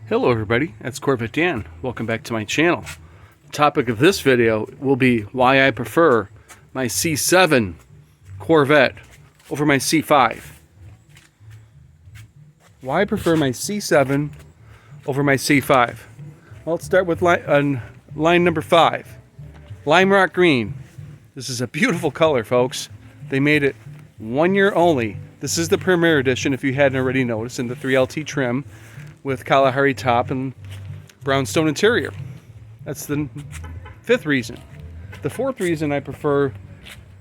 Hello everybody, that's Corvette Dan. Welcome back to my channel. The topic of this video will be why I prefer my C7 Corvette over my C5. Why I prefer my C7 over my C5. Well, let's start with line number 5. Lime Rock Green. This is a beautiful color, folks. They made it 1 year only. This is the Premier Edition, if you hadn't already noticed, in the 3LT trim with Kalahari top and brownstone interior. That's the 5th reason. The 4th reason I prefer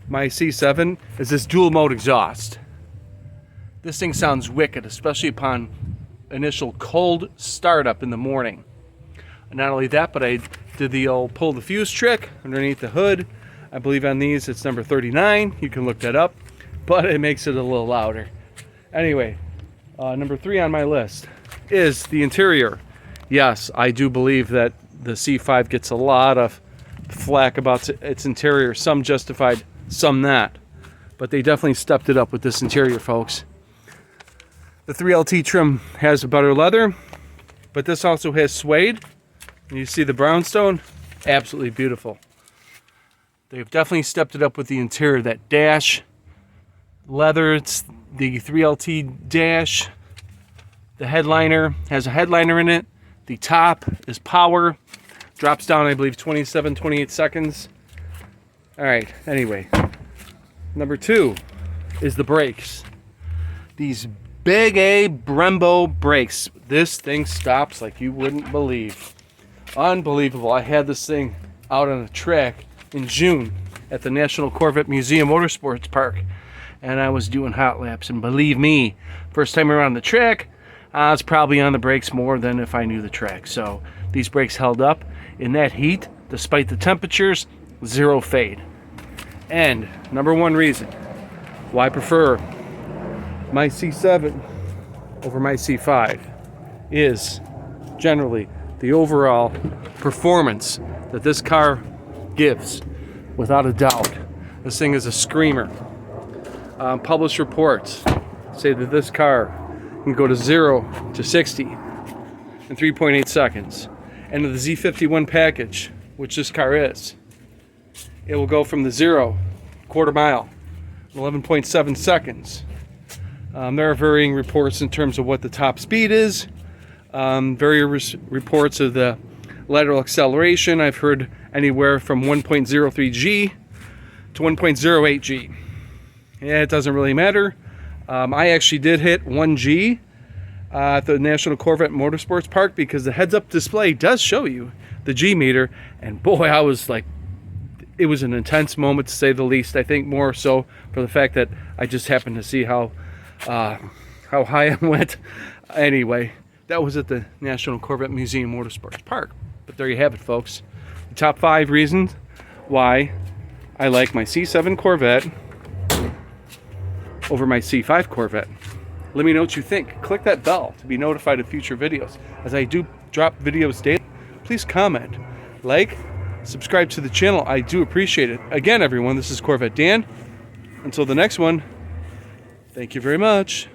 my C7 is this dual mode exhaust. This thing sounds wicked, especially upon initial cold startup in the morning. And not only that, but I did the old pull the fuse trick underneath the hood. I believe on these it's number 39. You can look that up, but it makes it a little louder. Anyway, number 3 on my list is the interior. Yes, I do believe that the C5 gets a lot of flack about its interior. Some justified, some not. But they definitely stepped it up with this interior, folks. The 3LT trim has a better leather, but this also has suede. You see the brownstone? Absolutely beautiful. They've definitely stepped it up with the interior. That dash leather, it's the 3LT dash. The headliner has a headliner in it. The top is power. Drops down, I believe, 28 seconds. All right, anyway. Number 2 is the brakes. These big A Brembo brakes. This thing stops like you wouldn't believe. Unbelievable. I had this thing out on a track in June at the National Corvette Museum Motorsports Park. And I was doing hot laps. And believe me, first time around the track, I was probably on the brakes more than if I knew the track. So these brakes held up in that heat, despite the temperatures, zero fade. And number 1 reason why I prefer my C7 over my C5 is generally the overall performance that this car gives, without a doubt. This thing is a screamer. Published reports say that this car can go to 0 to 60 in 3.8 seconds. And with the Z51 package, which this car is, it will go from the 0 quarter mile in 11.7 seconds. There are varying reports in terms of what the top speed is. Various reports of the lateral acceleration. I've heard anywhere from 1.03 G to 1.08 G. Yeah, it doesn't really matter. I actually did hit 1 G at the National Corvette Motorsports Park because the heads-up display does show you the G meter, and boy, I was like, it was an intense moment to say the least. I think more so for the fact that I just happened to see how high I went. Anyway, that was at the National Corvette Museum Motorsports Park. But there you have it, folks. The top 5 reasons why I like my C7 Corvette over my C5 Corvette. Let me know what you think. Click that bell to be notified of future videos. As I do drop videos daily, please comment, like, subscribe to the channel. I do appreciate it. Again, everyone, this is Corvette Dan. Until the next one, thank you very much.